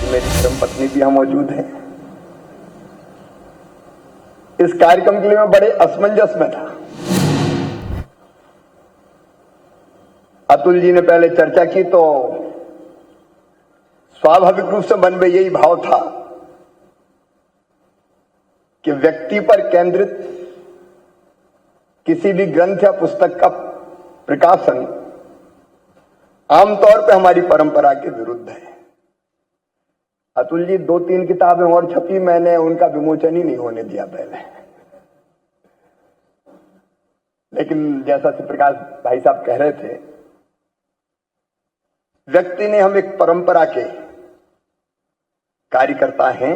मेरी धर्मपत्नी भी यहाँ मौजूद है। इस कार्यक्रम के लिए मैं बड़े असमंजस में था। अतुल जी ने पहले चर्चा की तो स्वाभाविक रूप से मन में यही भाव था कि व्यक्ति पर केंद्रित किसी भी ग्रंथ या पुस्तक का प्रकाशन आमतौर पर हमारी परंपरा के विरुद्ध है। अतुल जी 2-3 किताबें और छपी, मैंने उनका विमोचन ही नहीं होने दिया पहले। लेकिन जैसा प्रकाश भाई साहब कह रहे थे, व्यक्ति ने हम एक परंपरा के कार्यकर्ता हैं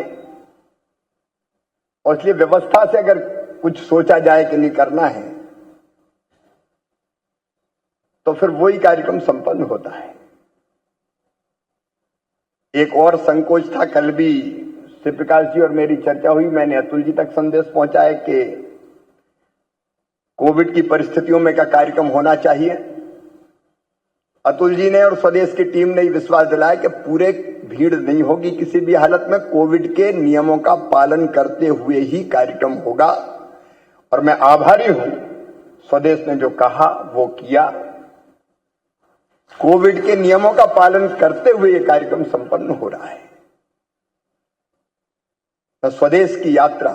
और इसलिए व्यवस्था से अगर कुछ सोचा जाए कि नहीं करना है तो फिर वही कार्यक्रम संपन्न होता है। एक और संकोच था, कल भी श्री प्रकाश जी और मेरी चर्चा हुई, मैंने अतुल जी तक संदेश पहुंचाया कि कोविड की परिस्थितियों में क्या कार्यक्रम होना चाहिए। अतुल जी ने और स्वदेश की टीम ने विश्वास दिलाया कि पूरे भीड़ नहीं होगी किसी भी हालत में, कोविड के नियमों का पालन करते हुए ही कार्यक्रम होगा। और मैं आभारी हूं, स्वदेश ने जो कहा वो किया। कोविड के नियमों का पालन करते हुए यह कार्यक्रम संपन्न हो रहा है। तो स्वदेश की यात्रा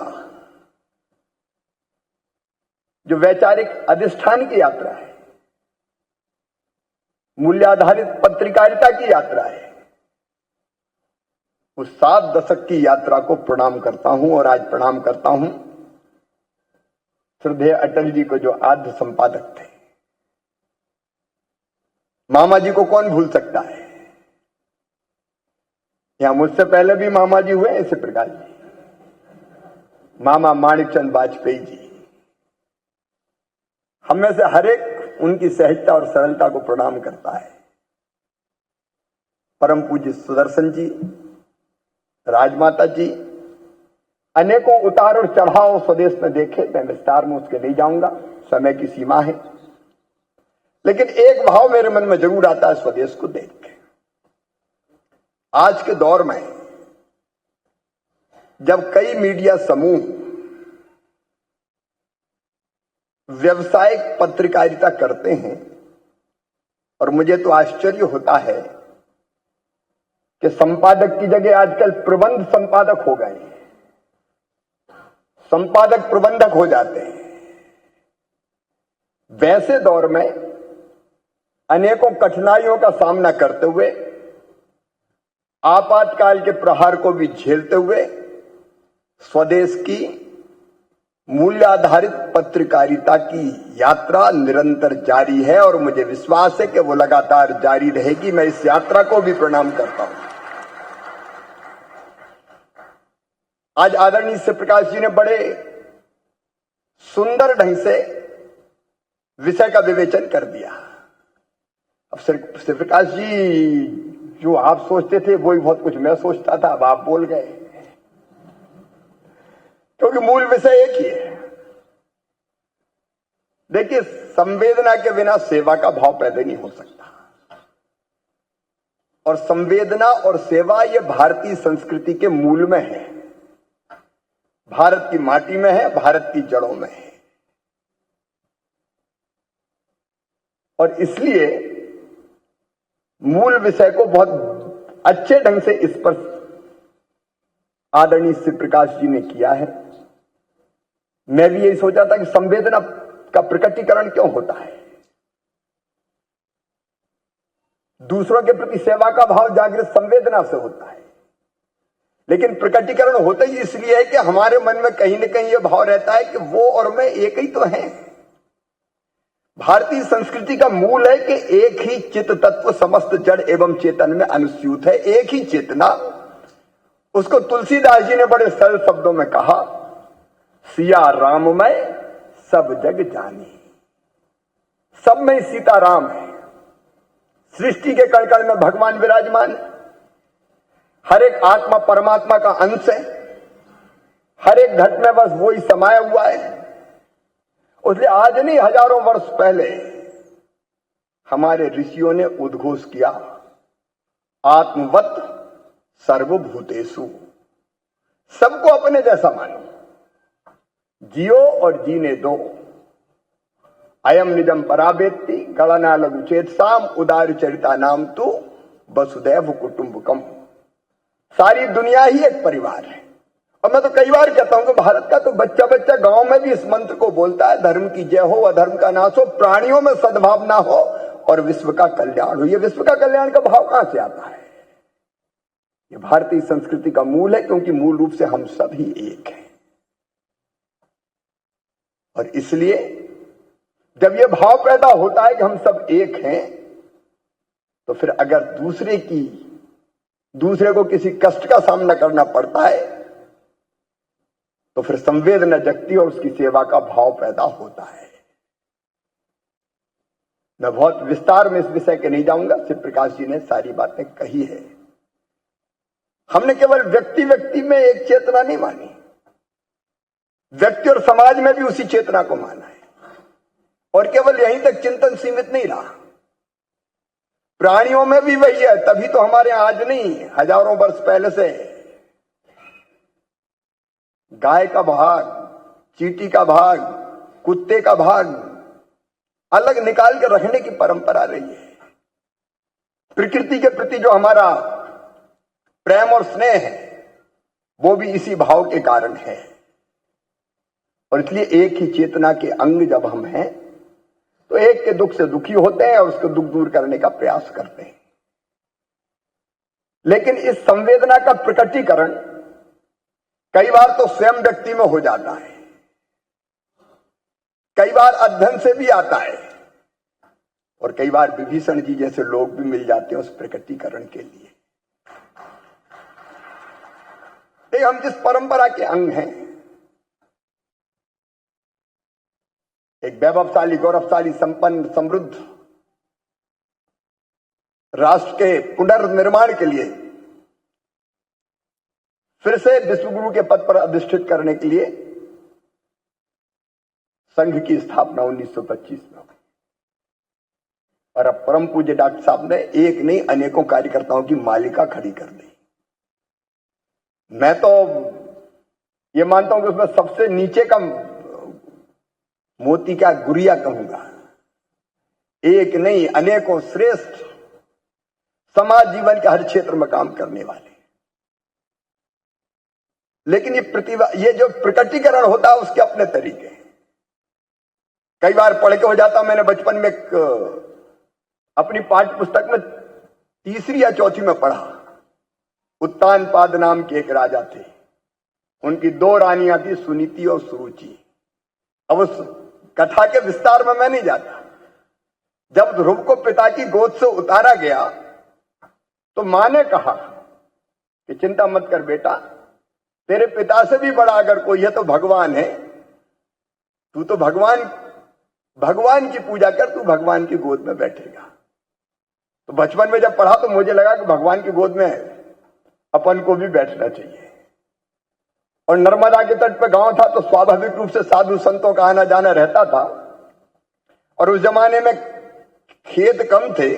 जो वैचारिक अधिष्ठान की यात्रा है, मूल्याधारित पत्रकारिता की यात्रा है, उस 7 दशक की यात्रा को प्रणाम करता हूं। और आज प्रणाम करता हूं श्रद्धेय अटल जी को, जो आद्य संपादक थे। मामा जी को कौन भूल सकता है। यहां मुझसे पहले भी मामा जी हुए, इसी प्रकार जी, मामा माणिकचंद वाजपेयी जी। हम में से हर एक उनकी सहजता और सरलता को प्रणाम करता है। परम पूज्य सुदर्शन जी, राजमाता जी, अनेकों उतार और चढ़ाव स्वदेश में देखे, मैं विस्तार में उसके नहीं जाऊंगा, समय की सीमा है। लेकिन एक भाव मेरे मन में जरूर आता है स्वदेश को देख के। आज के दौर में जब कई मीडिया समूह व्यावसायिक पत्रकारिता करते हैं, और मुझे तो आश्चर्य होता है कि संपादक की जगह आजकल प्रबंध संपादक हो गए, संपादक प्रबंधक हो जाते हैं। वैसे दौर में अनेकों कठिनाइयों का सामना करते हुए, आपातकाल के प्रहार को भी झेलते हुए स्वदेश की मूल्याधारित पत्रकारिता की यात्रा निरंतर जारी है और मुझे विश्वास है कि वो लगातार जारी रहेगी। मैं इस यात्रा को भी प्रणाम करता हूं। आज आदरणीय श्री प्रकाश जी ने बड़े सुंदर ढंग से विषय का विवेचन कर दिया। अब श्री प्रकाश जी, जो आप सोचते थे वही बहुत कुछ मैं सोचता था, अब आप बोल गए, क्योंकि मूल विषय एक ही है। देखिए, संवेदना के बिना सेवा का भाव पैदा नहीं हो सकता, और संवेदना और सेवा ये भारतीय संस्कृति के मूल में है, भारत की माटी में है, भारत की जड़ों में है। और इसलिए मूल विषय को बहुत अच्छे ढंग से इस पर आदरणीय श्री प्रकाश जी ने किया है। मैं भी यही सोचा था कि संवेदना का प्रकटीकरण क्यों होता है, दूसरों के प्रति सेवा का भाव जागृत संवेदना से होता है, लेकिन प्रकटीकरण होता ही इसलिए है कि हमारे मन में कहीं न कहीं यह भाव रहता है कि वो और मैं एक ही तो हैं। भारतीय संस्कृति का मूल है कि एक ही चित्त तत्व समस्त जड़ एवं चेतन में अनुस्यूत है, एक ही चेतना। उसको तुलसीदास जी ने बड़े सरल शब्दों में कहा, सिया राम में सब जग जानी। सब में सीता राम है, सृष्टि के कण कण में भगवान विराजमान है, हर एक आत्मा परमात्मा का अंश है, हर एक घट में बस वही समाया हुआ है। इसलिए आज नहीं, हजारों वर्ष पहले हमारे ऋषियों ने उद्घोष किया, आत्मवत सर्वभूतेषु, सबको अपने जैसा मानो, जियो और जीने दो। अयम निजम परावेत्ति गणना लघु चेतसाम उदार चरिता नाम तू वसुदैव कुटुंबकम। सारी दुनिया ही एक परिवार है। और मैं तो कई बार कहता हूं कि भारत का तो बच्चा बच्चा गांव में भी इस मंत्र को बोलता है, धर्म की जय हो अधर्म का नाश हो, प्राणियों में सद्भावना हो और विश्व का कल्याण हो। ये विश्व का कल्याण का भाव कहां से आता है? ये भारतीय संस्कृति का मूल है, क्योंकि मूल रूप से हम सभी एक हैं। और इसलिए जब यह भाव पैदा होता है कि हम सब एक हैं, तो फिर अगर दूसरे को किसी कष्ट का सामना करना पड़ता है तो फिर संवेदना जगती और उसकी सेवा का भाव पैदा होता है। मैं बहुत विस्तार में इस विषय के नहीं जाऊंगा, शिव प्रकाश जी ने सारी बातें कही है। हमने केवल व्यक्ति व्यक्ति में एक चेतना नहीं मानी, व्यक्ति और समाज में भी उसी चेतना को माना है। और केवल यहीं तक चिंतन सीमित नहीं रहा, प्राणियों में भी वही है। तभी तो हमारे आज नहीं, हजारों वर्ष पहले से गाय का भाग, चींटी का भाग, कुत्ते का भाग अलग निकाल के रखने की परंपरा रही है। प्रकृति के प्रति जो हमारा प्रेम और स्नेह है वो भी इसी भाव के कारण है। और इसलिए एक ही चेतना के अंग जब हम हैं तो एक के दुख से दुखी होते हैं और उसको दुख दूर करने का प्रयास करते हैं। लेकिन इस संवेदना का प्रकटीकरण कई बार तो स्वयं व्यक्ति में हो जाता है, कई बार अध्ययन से भी आता है, और कई बार विभीषण जी जैसे लोग भी मिल जाते हैं उस प्रकटीकरण के लिए। हम जिस परंपरा के अंग हैं, एक वैभवशाली, गौरवशाली, संपन्न, समृद्ध राष्ट्र के पुनर्निर्माण के लिए, फिर से विश्वगुरु के पद पर अधिष्ठित करने के लिए संघ की स्थापना 1925 में हुई। और अब परम पूज्य डॉक्टर साहब ने एक नहीं अनेकों कार्यकर्ताओं की मालिका खड़ी कर दी। मैं तो ये मानता हूं कि उसमें सबसे नीचे का मोती का गुरिया कहूंगा। एक नहीं अनेकों श्रेष्ठ समाज जीवन के हर क्षेत्र में काम करने वाले। लेकिन ये जो प्रकटीकरण होता है उसके अपने तरीके। कई बार पढ़ के हो जाता, मैंने बचपन में अपनी पाठ्य पुस्तक में तीसरी या चौथी में पढ़ा, उत्तानपाद नाम के एक राजा थे, उनकी 2 रानियां थी, सुनीति और सुरुचि। अब उस कथा के विस्तार में मैं नहीं जाता। जब ध्रुव को पिता की गोद से उतारा गया तो मां ने कहा कि चिंता मत कर बेटा, तेरे पिता से भी बड़ा अगर कोई है तो भगवान है। तू तो भगवान की पूजा कर, तू भगवान की गोद में बैठेगा। तो बचपन में जब पढ़ा तो मुझे लगा कि भगवान की गोद में अपन को भी बैठना चाहिए। और नर्मदा के तट पर गांव था तो स्वाभाविक रूप से साधु संतों का आना जाना रहता था। और उस जमाने में खेत कम थे,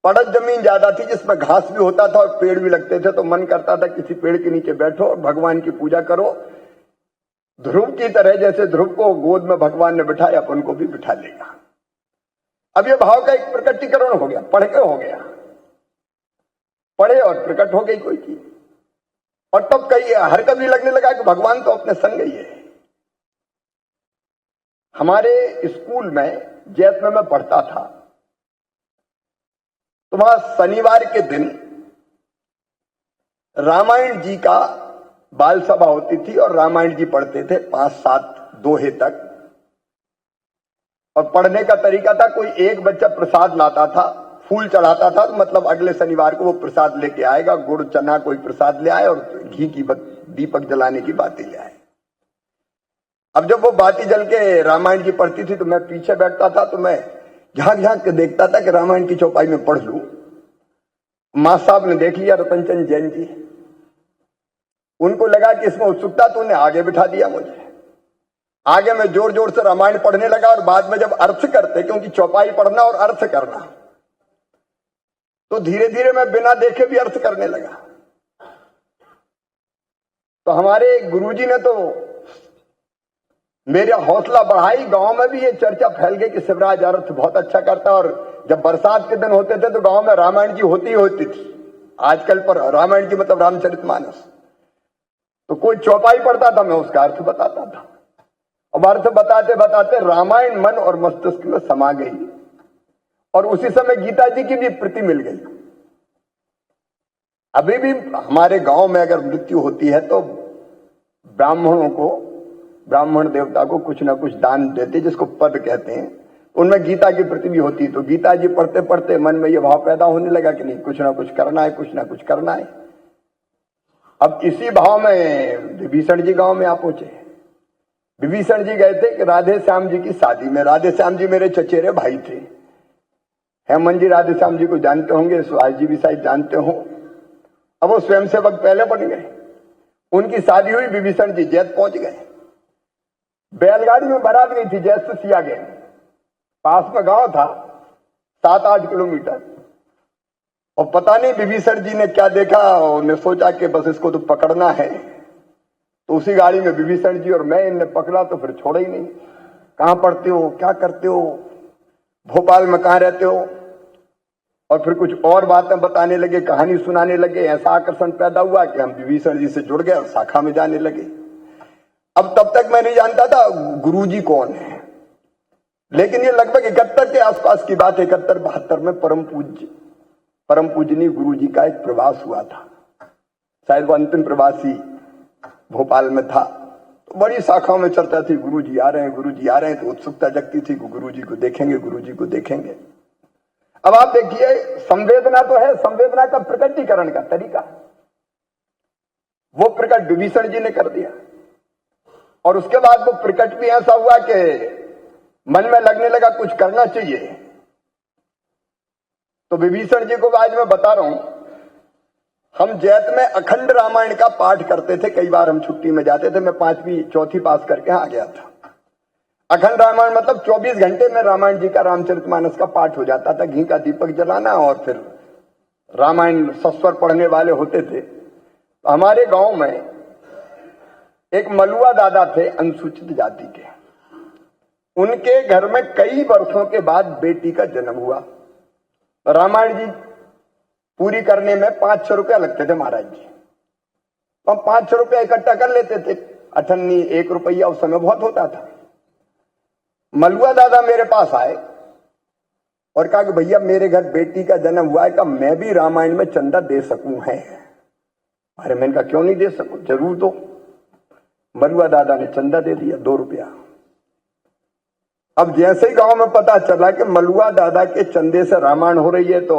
पड़त जमीन ज्यादा थी जिसमें घास भी होता था और पेड़ भी लगते थे। तो मन करता था किसी पेड़ के नीचे बैठो और भगवान की पूजा करो, ध्रुव की तरह। जैसे ध्रुव को गोद में भगवान ने बिठाया, अपन को भी बिठा लेगा। अब यह भाव का एक प्रकटीकरण हो गया, पढ़ के हो गया, पढ़े और प्रकट हो गई कोई चीज। और तब कई हर कभी लगने लगा कि भगवान तो अपने संग ही है। हमारे स्कूल में जैत में मैं पढ़ता था तो वहां शनिवार के दिन रामायण जी का बाल सभा होती थी और रामायण जी पढ़ते थे 5-7 दोहे तक। और पढ़ने का तरीका था, कोई एक बच्चा प्रसाद लाता था, फूल चढ़ाता था, तो मतलब अगले शनिवार को वो प्रसाद लेके आएगा। गुड़ चना कोई प्रसाद ले आए और घी की दीपक जलाने की बाती ले आए। अब जब वो बाती जल के रामायण जी पढ़ती थी तो मैं पीछे बैठता था, तो मैं झांक झांक के देखता था कि रामायण की चौपाई में पढ़ लूं। मां साहब ने देख लिया, रतनचंद जैन जी, उनको लगा कि इसमें उत्सुकता, तो उन्हें आगे बिठा दिया मुझे। आगे मैं जोर जोर से रामायण पढ़ने लगा और बाद में जब अर्थ करते, क्योंकि चौपाई पढ़ना और अर्थ करना, तो धीरे धीरे मैं बिना देखे भी अर्थ करने लगा। तो हमारे गुरुजी ने तो मेरा हौसला बढ़ाई। गांव में भी ये चर्चा फैल गई कि शिवराज अर्थ बहुत अच्छा करता, और जब बरसात के दिन होते थे तो गांव में रामायण जी होती ही होती थी। आजकल पर रामायण जी मतलब रामचरितमानस, तो कोई चौपाई पढ़ता था, मैं उसका अर्थ बताता था। अब अर्थ बताते बताते रामायण मन और मस्तिष्क में समा गई, और उसी समय गीता जी की भी प्रति मिल गई। अभी भी हमारे गांव में अगर मृत्यु होती है तो ब्राह्मणों को, ब्राह्मण देवता को कुछ ना कुछ दान देते, जिसको पद कहते हैं। उनमें गीता की प्रति भी होती। तो गीता जी पढ़ते पढ़ते मन में यह भाव पैदा होने लगा कि नहीं, कुछ ना कुछ करना है, कुछ ना कुछ करना है। अब इसी भाव में विभीषण जी गांव में आ पहुंचे। विभीषण जी गए थे कि राधे श्याम जी की शादी में। राधे श्याम जी मेरे चचेरे भाई थे। हेमंत जी राधे श्याम जी को जानते होंगे, सुहास जी भी शायद जानते हो। अब वो स्वयंसेवक पहले बन गए। उनकी शादी हुई, विभीषण जी जैत पहुंच गए। बैलगाड़ी में बारात गई थी जैत से सिया गए। पास में गांव था 7-8 किलोमीटर। और पता नहीं विभीषण जी ने क्या देखा, उन्हें सोचा कि बस इसको तो पकड़ना है। तो उसी गाड़ी में विभीषण जी और मैं, इन्हें पकड़ा तो फिर छोड़ा ही नहीं। कहां पढ़ते हो, क्या करते हो, भोपाल में कहां रहते हो, और फिर कुछ और बातें बताने लगे, कहानी सुनाने लगे। ऐसा आकर्षण पैदा हुआ कि हम विभीषण जी से जुड़ गए और शाखा में जाने लगे। अब तब तक मैं नहीं जानता था गुरुजी कौन है, लेकिन ये लगभग 71 के आसपास की बात है। 71-72 में परम पूजनीय गुरुजी का एक प्रवास हुआ था। शायद वो अंतिम प्रवासी भोपाल में था। तो बड़ी शाखाओं में चर्चा थी, गुरुजी आ रहे हैं, गुरुजी आ रहे हैं। तो उत्सुकता जगती थी कि गुरुजी को देखेंगे, गुरुजी को देखेंगे। अब आप देखिए, संवेदना तो है, संवेदना का प्रकटीकरण का तरीका वो प्रकट विभीषण जी ने कर दिया। और उसके बाद वो प्रकट भी ऐसा हुआ कि मन में लगने लगा कुछ करना चाहिए। तो विभीषण जी को आज मैं बता रहा हूं, हम जैत में अखंड रामायण का पाठ करते थे। कई बार हम छुट्टी में जाते थे। मैं 5वीं 4थी पास करके आ गया था। अखंड रामायण मतलब 24 घंटे में रामायण जी का, रामचरितमानस का पाठ हो जाता था। घी का दीपक जलाना, और फिर रामायण सस्वर पढ़ने वाले होते थे। तो हमारे गांव में एक मलुआ दादा थे, अनुसूचित जाति के। उनके घर में कई वर्षों के बाद बेटी का जन्म हुआ। रामायण जी पूरी करने में 500 रुपया लगते थे महाराज जी। तो हम 500 रुपया इकट्ठा कर लेते थे। 98 1 रुपया उस समय बहुत होता था। मलुआ दादा मेरे पास आए और कहा कि भैया मेरे घर बेटी का जन्म हुआ है, का मैं भी रामायण में चंदा दे सकूं है। अरे मैंने कहा क्यों नहीं दे सकूं, जरूर दो। मलुआ दादा ने चंदा दे दिया 2 रुपया। अब जैसे ही गांव में पता चला कि मलुआ दादा के चंदे से रामायण हो रही है, तो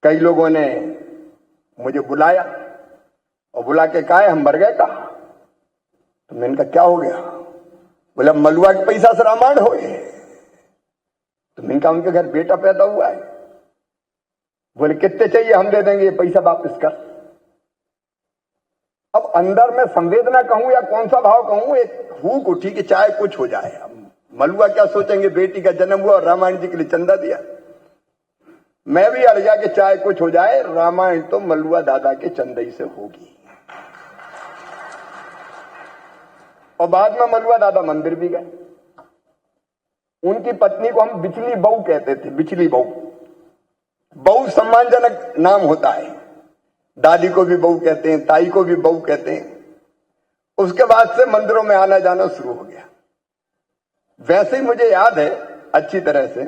कई लोगों ने मुझे बुलाया और बुला के कहा हम मर गए। कहा तो मैंने कहा क्या हो गया? बोला मलुआ के पैसा से रामायण हो। तो मैंने कहा उनके घर बेटा पैदा हुआ है। बोले कितने चाहिए, हम दे देंगे, ये पैसा वापस कर। अब अंदर में संवेदना कहूं या कौन सा भाव कहूं, एक भूख उठी कि चाहे कुछ हो जाए। मलुआ क्या सोचेंगे, बेटी का जन्म हुआ और रामायण जी के लिए चंदा दिया। मैं भी अड़ गया कि चाहे कुछ हो जाए, रामायण तो मलुआ दादा के चंदई से होगी। और बाद में मलुआ दादा मंदिर भी गए। उनकी पत्नी को हम बिचली बहू कहते थे। बिचली बहू, बहू सम्मानजनक नाम होता है। दादी को भी बहू कहते हैं, ताई को भी बहू कहते हैं। उसके बाद से मंदिरों में आना जाना शुरू हो गया। वैसे ही मुझे याद है अच्छी तरह से,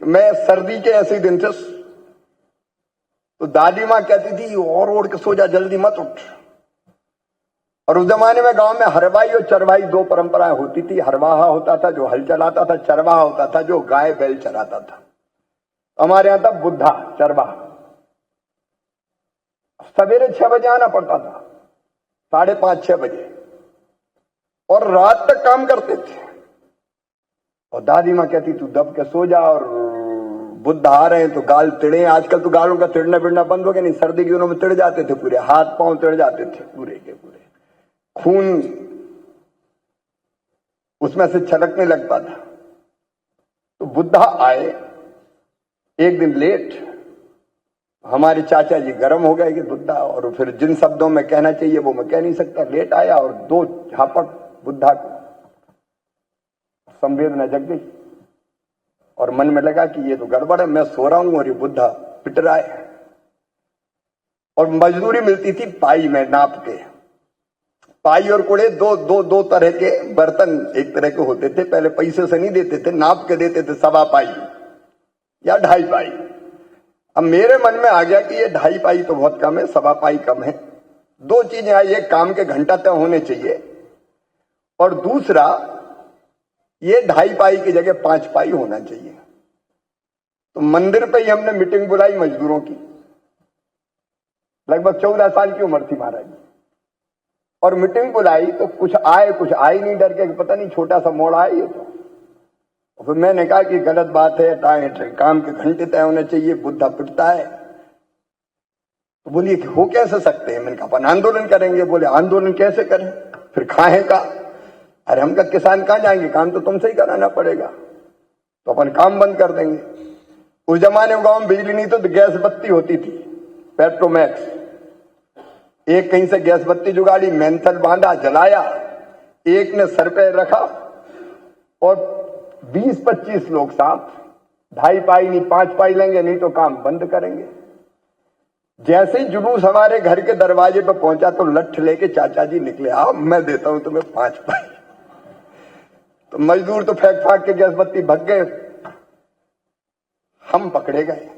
मैं सर्दी के ऐसे दिन थे, तो दादी मां कहती थी और ओढ़ के सो जा, जल्दी मत उठ। और उस जमाने में गांव में हरवाही और चरवाही 2 परंपराएं होती थी। हरवाहा होता था जो हल चलाता था, चरवाहा होता था जो गाय बैल चराता था। हमारे यहां था बुद्धा चरवाहा। सवेरे 6 बजे आना पड़ता था, 5:30-6 बजे, और रात तक काम करते थे। और दादी मां कहती तू दब के सो जा, और बुद्ध आ रहे हैं तो गाल तिड़े। आजकल तो गालों का तिड़ना बिड़ना बंद हो गया, नहीं सर्दी के दिनों में तिड़ जाते थे, पूरे हाथ पांव तिड़ जाते थे, पूरे के पूरे खून उसमें से छलकने लगता था। तो बुद्धा आए एक दिन लेट, हमारे चाचा जी गर्म हो गए कि बुद्धा, और फिर जिन शब्दों में कहना चाहिए वो मैं कह नहीं सकता, लेट आया और 2 झापट बुद्धा को, संवेदना जग गई और मन में लगा कि ये तो गड़बड़ है, मैं सो रहा हूं और ये बुद्धा पिट रहा है। और मजदूरी मिलती थी पाई में नाप के, पाई और कुड़े दो तरह के बर्तन एक तरह के होते थे, पहले पैसे से नहीं देते थे, नाप के देते थे, 1.25 पाई या 2.5 पाई। अब मेरे मन में आ गया कि ये 2.5 पाई तो बहुत कम है, 1.25 पाई कम है। 2 चीजें आई, एक काम के घंटा तय होने चाहिए और दूसरा ये 2.5 पाई की जगह 5 पाई होना चाहिए। तो मंदिर पे ही हमने मीटिंग बुलाई मजदूरों की, लगभग 14 साल की उम्र थी महाराज, और मीटिंग बुलाई तो कुछ आए नहीं, डर के पता नहीं छोटा सा मोड़ आया ये तो फिर मैंने कहा कि गलत बात है, काम के घंटे तय होने चाहिए, बुद्धा पिटता है। तो बोलिए कि हो कैसे सकते हैं? मैंने कहा अपन आंदोलन करेंगे। बोले आंदोलन कैसे करें, फिर खाएं का? अरे हम का किसान कहां जाएंगे, काम तो तुमसे ही कराना पड़ेगा, तो अपन काम बंद कर देंगे। उस जमाने में गांव में बिजली नहीं तो गैस बत्ती होती थी, पेट्रोमैक्स, एक कहीं से गैस बत्ती जुगाड़ी, मेंथल बांधा, जलाया, एक ने सर पे रखा और 20-25 लोग साथ, 2.5 पाई नहीं 5 पाई लेंगे, नहीं तो काम बंद करेंगे। जैसे ही जुलूस हमारे घर के दरवाजे पर पहुंचा तो लठ लेके चाचा जी निकले, आओ मैं देता हूं तुम्हें 5 पाई। तो मजदूर तो फेंक फाक के गैस बत्ती भग गए, हम पकड़े गए,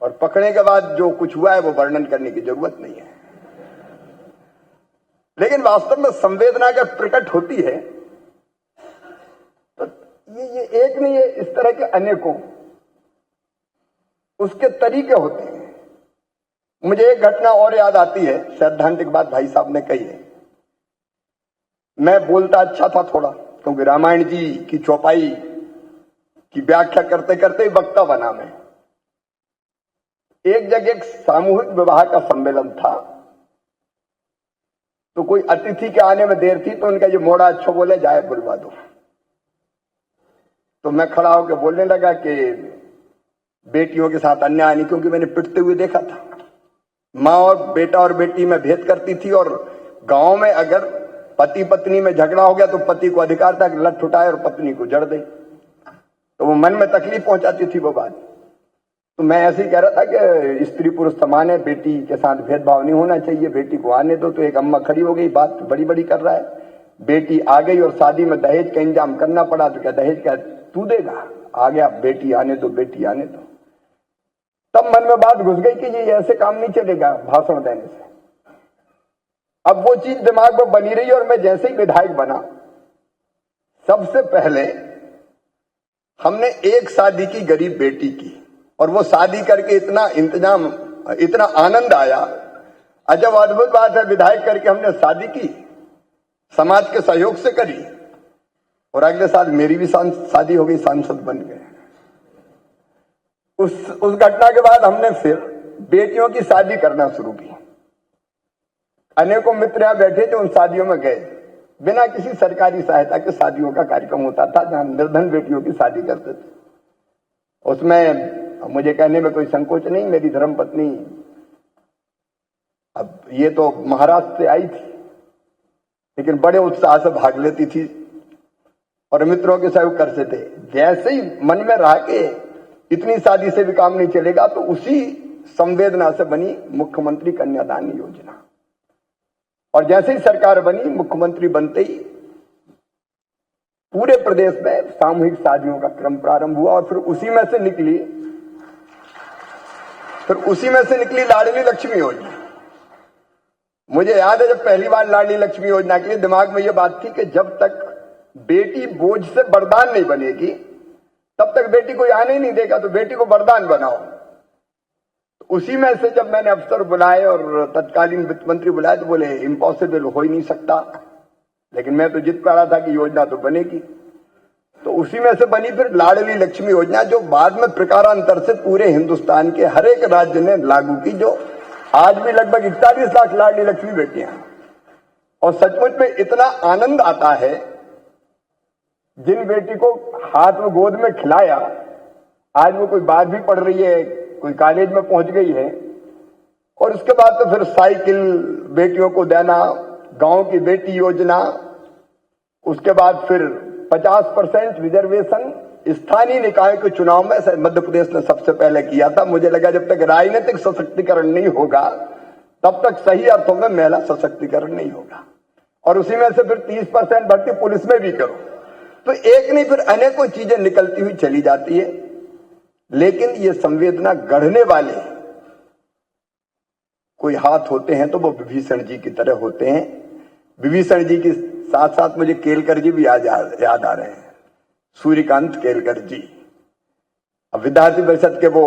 और पकड़ने के बाद जो कुछ हुआ है वो वर्णन करने की जरूरत नहीं है, लेकिन वास्तव में संवेदना जब प्रकट होती है तो ये एक नहीं है, इस तरह के अनेकों उसके तरीके होते हैं। मुझे एक घटना और याद आती है, सैद्धांतिक बात भाई साहब ने कही है। मैं बोलता अच्छा था थोड़ा, क्योंकि रामायण जी की चौपाई की व्याख्या करते करते ही वक्ता बना मैं। एक जगह एक सामूहिक विवाह का सम्मेलन था, तो कोई अतिथि के आने में देर थी, तो उनका ये मोड़ा अच्छा बोले, जाए बुलवा दो। तो मैं खड़ा होकर बोलने लगा कि बेटियों के साथ अन्याय नहीं, क्योंकि मैंने पिटते हुए देखा था। माँ और बेटा और बेटी में भेद करती थी, और गांव में अगर पति पत्नी में झगड़ा हो गया तो पति को अधिकार था कि लठ उठाए और पत्नी को जड़ दे, तो वो मन में तकलीफ पहुंचाती थी वो बात। तो मैं ऐसे ही कह रहा था कि स्त्री पुरुष समान है, बेटी के साथ भेदभाव नहीं होना चाहिए, बेटी को आने दो। तो एक अम्मा खड़ी हो गई, बात बड़ी बड़ी कर रहा है, बेटी आ गई और शादी में दहेज का इंतजाम करना पड़ा, तो क्या दहेज क्या तू देगा? आ गया, बेटी आने दो, बेटी आने दो। तब मन में बात घुस गई कि ये ऐसे काम नहीं चलेगा भाषण देने से। अब वो चीज दिमाग में बनी रही, और मैं जैसे ही विधायक बना, सबसे पहले हमने एक शादी की गरीब बेटी की, और वो शादी करके इतना इंतजाम, इतना आनंद आया। अजब अद्भुत बात है, विधायक करके हमने शादी की, समाज के सहयोग से करी, और अगले साल मेरी भी शादी हो गई, सांसद बन गए। उस घटना के बाद हमने फिर बेटियों की शादी करना शुरू की। अनेकों मित्र यहां बैठे थे, उन शादियों में गए, बिना किसी सरकारी सहायता के शादियों का कार्यक्रम होता था, जहां निर्धन बेटियों की शादी करते थे। उसमें मुझे कहने में कोई संकोच नहीं, मेरी धर्मपत्नी, अब ये तो महाराष्ट्र से आई थी, लेकिन बड़े उत्साह से भाग लेती थी और मित्रों के सहयोग करते थे। जैसे ही मन में रहा कि इतनी शादी से भी काम नहीं चलेगा, तो उसी संवेदना से बनी मुख्यमंत्री कन्यादान योजना, और जैसे ही सरकार बनी, मुख्यमंत्री बनते ही पूरे प्रदेश में सामूहिक शादियों का क्रम प्रारंभ हुआ, और फिर उसी में से निकली लाडली लक्ष्मी योजना। मुझे याद है, जब पहली बार लाडली लक्ष्मी योजना के लिए दिमाग में यह बात थी कि जब तक बेटी बोझ से वरदान नहीं बनेगी, तब तक बेटी को आने ही नहीं देगा, तो बेटी को वरदान बनाओ। तो उसी में से जब मैंने अफसर बुलाए और तत्कालीन वित्त मंत्री बुलाए, तो बोले इम्पॉसिबल, हो ही नहीं सकता, लेकिन मैं तो जिद पड़ा था कि योजना तो बनेगी। तो उसी में से बनी फिर लाडली लक्ष्मी योजना, जो बाद में प्रकारांतर से पूरे हिंदुस्तान के हर एक राज्य ने लागू की, जो आज भी लगभग 41 लाख लाडली लक्ष्मी बेटियां हैं। और सचमुच में इतना आनंद आता है, जिन बेटी को हाथ में गोद में खिलाया, आज वो कोई बात भी पढ़ रही है, कोई कॉलेज में पहुंच गई है, और उसके बाद तो फिर साइकिल बेटियों को देना, गांव की बेटी योजना, उसके बाद फिर 50% रिजर्वेशन स्थानीय निकाय के चुनाव में मध्य प्रदेश ने सबसे पहले किया था। मुझे लगा जब तक राजनीतिक सशक्तिकरण नहीं होगा तब तक सही अर्थों में महिला सशक्तिकरण नहीं होगा। और उसी में से फिर 30% भर्ती पुलिस में भी करो, तो एक नहीं फिर अनेकों चीजें निकलती हुई चली जाती है। लेकिन ये संवेदना गढ़ने वाले कोई हाथ होते हैं तो वो विभीषण जी की तरह होते हैं। विभीषण जी के साथ साथ मुझे केलकर जी भी याद आ रहे हैं, सूर्यकांत केलकर जी। अब विद्यार्थी परिषद के वो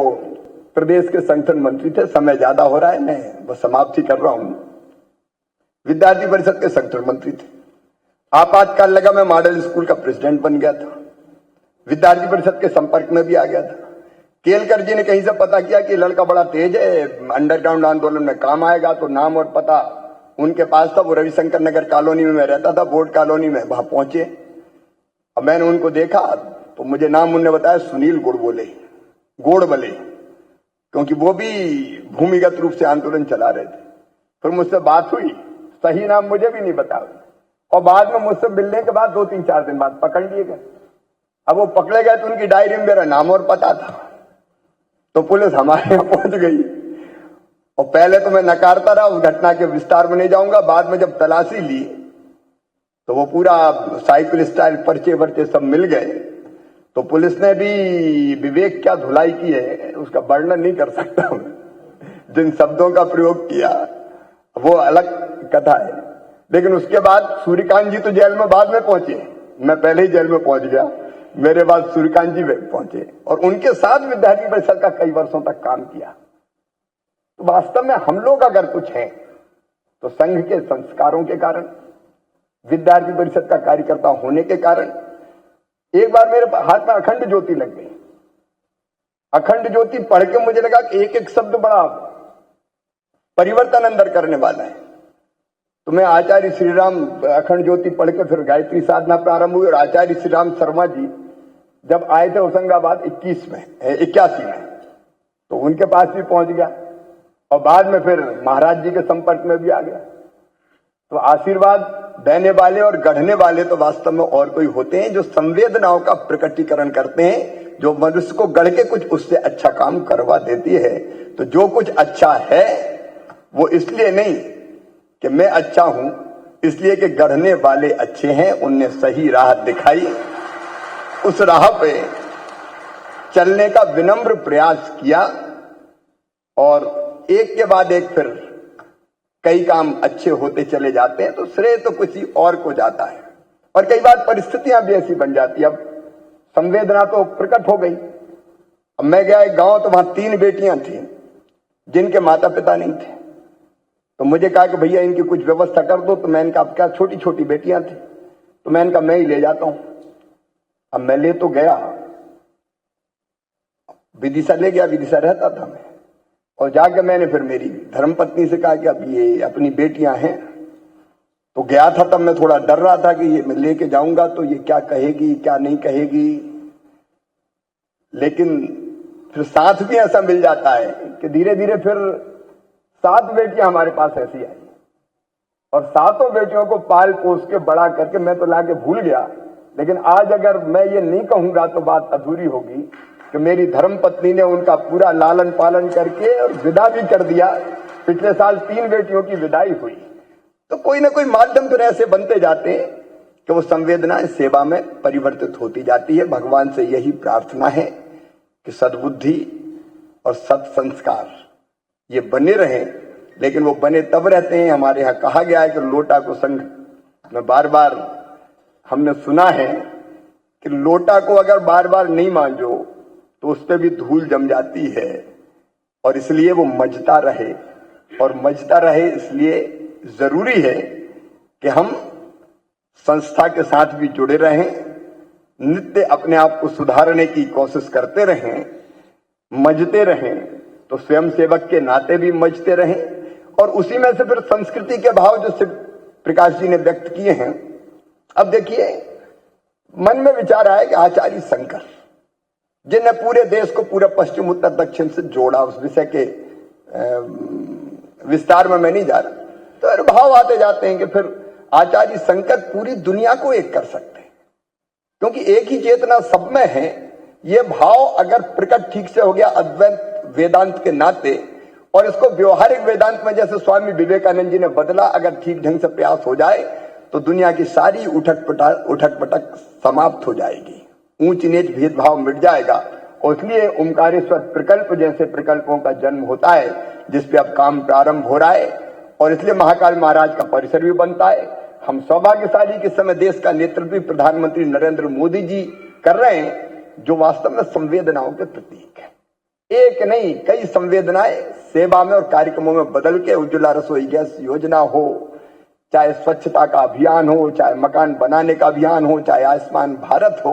प्रदेश के संगठन मंत्री थे। समय ज्यादा हो रहा है, मैं वो समाप्ति कर रहा हूं। विद्यार्थी परिषद के संगठन मंत्री थे। आपातकाल लगा, मैं मॉडल स्कूल का प्रेसिडेंट बन गया था, विद्यार्थी परिषद के संपर्क में भी आ गया था। केलकर जी ने कहीं से पता किया कि लड़का बड़ा तेज है, अंडरग्राउंड आंदोलन में काम आएगा, तो नाम और पता उनके पास था। वो रविशंकर नगर कॉलोनी में मैं रहता था, बोर्ड कॉलोनी में, वहां पहुंचे। अब मैंने उनको देखा तो मुझे नाम उन्होंने बताया सुनील गोड़बले, क्योंकि वो भी भूमिगत रूप से आंदोलन चला रहे थे। फिर मुझसे बात हुई, सही नाम मुझे भी नहीं बता, और बाद में मुझसे मिलने के बाद 2-3-4 दिन बाद पकड़ लिए गए। अब वो पकड़े गए तो उनकी डायरी में मेरा नाम और पता था, तो पुलिस हमारे यहाँ पहुंच गई। और पहले तो मैं नकारता रहा, उस घटना के विस्तार में नहीं जाऊंगा। बाद में जब तलाशी ली तो वो पूरा साइकिल स्टाइल पर्चे वर्चे सब मिल गए। तो पुलिस ने भी विवेक क्या धुलाई की है उसका वर्णन नहीं कर सकता हूं। जिन शब्दों का प्रयोग किया वो अलग कथा है। लेकिन उसके बाद सूर्यकांत जी तो जेल में बाद में पहुंचे, मैं पहले ही जेल में पहुंच गया। मेरे बाद सूर्यकांत जी पहुंचे और उनके साथ विद्यार्थी परिषद का कई वर्षों तक काम किया। तो वास्तव में हम लोग अगर कुछ हैं तो संघ के संस्कारों के कारण, विद्यार्थी परिषद का कार्यकर्ता होने के कारण। एक बार मेरे हाथ में अखंड ज्योति लग गई। अखंड ज्योति पढ़ के मुझे लगा कि एक एक शब्द बड़ा परिवर्तन अंदर करने वाला है। तो मैं आचार्य श्रीराम अखंड ज्योति पढ़ के फिर गायत्री साधना प्रारंभ हुई। और आचार्य श्रीराम शर्मा जी जब आए थे होशंगाबाद 81 में, तो उनके पास भी पहुंच गया और बाद में फिर महाराज जी के संपर्क में भी आ गया। तो आशीर्वाद देने वाले और गढ़ने वाले तो वास्तव में और कोई होते हैं जो संवेदनाओं का प्रकटीकरण करते हैं, जो मनुष्य को गढ़ के कुछ उससे अच्छा काम करवा देती है। तो जो कुछ अच्छा है वो इसलिए नहीं कि मैं अच्छा हूं, इसलिए कि गढ़ने वाले अच्छे हैं, उनने सही राह दिखाई, उस राह पे चलने का विनम्र प्रयास किया और एक के बाद एक फिर कई काम अच्छे होते चले जाते हैं। तो श्रेय तो किसी और को जाता है और कई बार परिस्थितियां भी ऐसी बन जाती है। अब संवेदना तो प्रकट हो गई। अब मैं गया एक गांव, तो वहां 3 बेटियां थी जिनके माता पिता नहीं थे। तो मुझे कहा कि भैया इनकी कुछ व्यवस्था कर दो। तो मैं इनका, क्या छोटी छोटी बेटियां थी, तो मैं इनका मैं ही ले जाता हूं। अब मैं ले तो गया, विदिशा ले गया, विदिशा रहता था मैं, और जाकर मैंने फिर मेरी धर्मपत्नी से कहा कि अब ये अपनी बेटियां हैं। तो गया था तब मैं थोड़ा डर रहा था कि ये मैं लेके जाऊंगा तो ये क्या कहेगी क्या नहीं कहेगी। लेकिन फिर साथ भी ऐसा मिल जाता है कि धीरे धीरे फिर 7 बेटियां हमारे पास ऐसी आई और 7 बेटियों को पाल पोस के बड़ा करके मैं तो लाके भूल गया। लेकिन आज अगर मैं ये नहीं कहूंगा तो बात अधूरी होगी कि मेरी धर्मपत्नी ने उनका पूरा लालन पालन करके और विदा भी कर दिया। पिछले साल 3 बेटियों की विदाई हुई। तो कोई ना कोई माध्यम तो ऐसे बनते जाते हैं कि वो संवेदनाएं सेवा में परिवर्तित होती जाती है। भगवान से यही प्रार्थना है कि सद्बुद्धि और सत्संस्कार ये बने रहें। लेकिन वो बने तब रहते हैं, हमारे यहाँ कहा गया है कि लोटा को संग में बार बार हमने सुना है कि लोटा को अगर बार बार नहीं मांजो तो उस पर भी धूल जम जाती है और इसलिए वो मजता रहे। और मजता रहे इसलिए जरूरी है कि हम संस्था के साथ भी जुड़े रहें, नित्य अपने आप को सुधारने की कोशिश करते रहें, मजते रहें। तो स्वयं सेवक के नाते भी मजते रहें और उसी में से फिर संस्कृति के भाव जो शिव प्रकाश जी ने व्यक्त किए हैं। अब देखिए, मन में विचार आया कि आचार्य शंकर जिन्हें पूरे देश को पूरे पश्चिम उत्तर दक्षिण से जोड़ा। उस विषय के विस्तार में मैं नहीं जा रहा। तो भाव आते जाते हैं कि फिर आचार्य शंकर पूरी दुनिया को एक कर सकते हैं, क्योंकि एक ही चेतना सब में है। ये भाव अगर प्रकट ठीक से हो गया अद्वैत वेदांत के नाते, और इसको व्यवहारिक वेदांत में जैसे स्वामी विवेकानंद जी ने बदला, अगर ठीक ढंग से प्रयास हो जाए तो दुनिया की सारी उठक पटक समाप्त हो जाएगी, ऊंच नीच भेदभाव मिट जाएगा। और इसलिए ओंकारेश्वर प्रकल्प जैसे प्रकल्पों का जन्म होता है, जिसपे अब काम प्रारंभ हो रहा है, और इसलिए महाकाल महाराज का परिसर भी बनता है। हम सौभाग्यशाली के समय देश का नेतृत्व प्रधानमंत्री नरेंद्र मोदी जी कर रहे हैं, जो वास्तव में संवेदनाओं के प्रतीक है। एक नहीं, कई संवेदनाएं सेवा में और कार्यक्रमों में बदल के, उज्ज्वला रसोई गैस योजना हो, चाहे स्वच्छता का अभियान हो, चाहे मकान बनाने का अभियान हो, चाहे आयुष्मान भारत हो,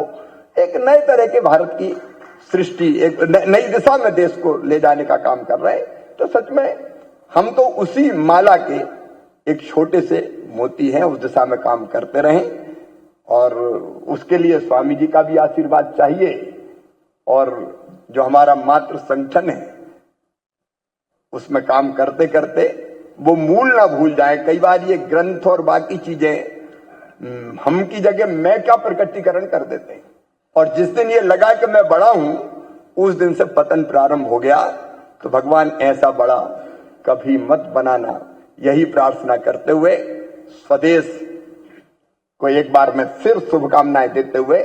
एक नए तरह के भारत की सृष्टि, एक नई दिशा में देश को ले जाने का काम कर रहे हैं। तो सच में हम तो उसी माला के एक छोटे से मोती हैं, उस दिशा में काम करते रहें, और उसके लिए स्वामी जी का भी आशीर्वाद चाहिए। और जो हमारा मातृ संगठन है, उसमें काम करते करते वो मूल ना भूल जाए। कई बार ये ग्रंथ और बाकी चीजें हम की जगह मैं क्या प्रकटीकरण कर देते हैं, और जिस दिन ये लगा कि मैं बड़ा हूं, उस दिन से पतन प्रारंभ हो गया। तो भगवान ऐसा बड़ा कभी मत बनाना, यही प्रार्थना करते हुए स्वदेश को एक बार में फिर शुभकामनाएं देते हुए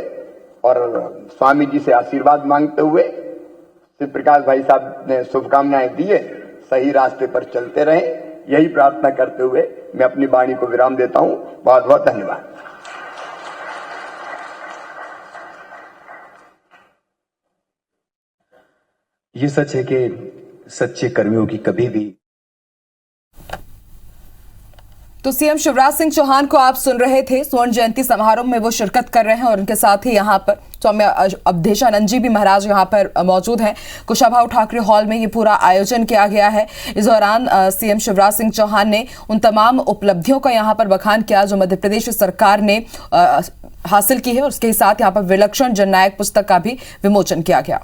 और स्वामी जी से आशीर्वाद मांगते हुए, श्री प्रकाश भाई साहब ने शुभकामनाएं दी है, सही रास्ते पर चलते रहें, यही प्रार्थना करते हुए मैं अपनी वाणी को विराम देता हूं। बहुत बहुत धन्यवाद। ये सच है कि सच्चे कर्मियों की कभी भी। तो सीएम शिवराज सिंह चौहान को आप सुन रहे थे। स्वर्ण जयंती समारोह में वो शिरकत कर रहे हैं, और उनके साथ ही यहाँ पर स्वामी अवधेशानंद जी भी महाराज यहाँ पर मौजूद हैं। कुशाभाऊ ठाकरे हॉल में ये पूरा आयोजन किया गया है। इस दौरान सीएम शिवराज सिंह चौहान ने उन तमाम उपलब्धियों का यहाँ पर बखान किया जो मध्य प्रदेश सरकार ने हासिल की है, और उसके साथ यहाँ पर विलक्षण जननायक पुस्तक का भी विमोचन किया गया।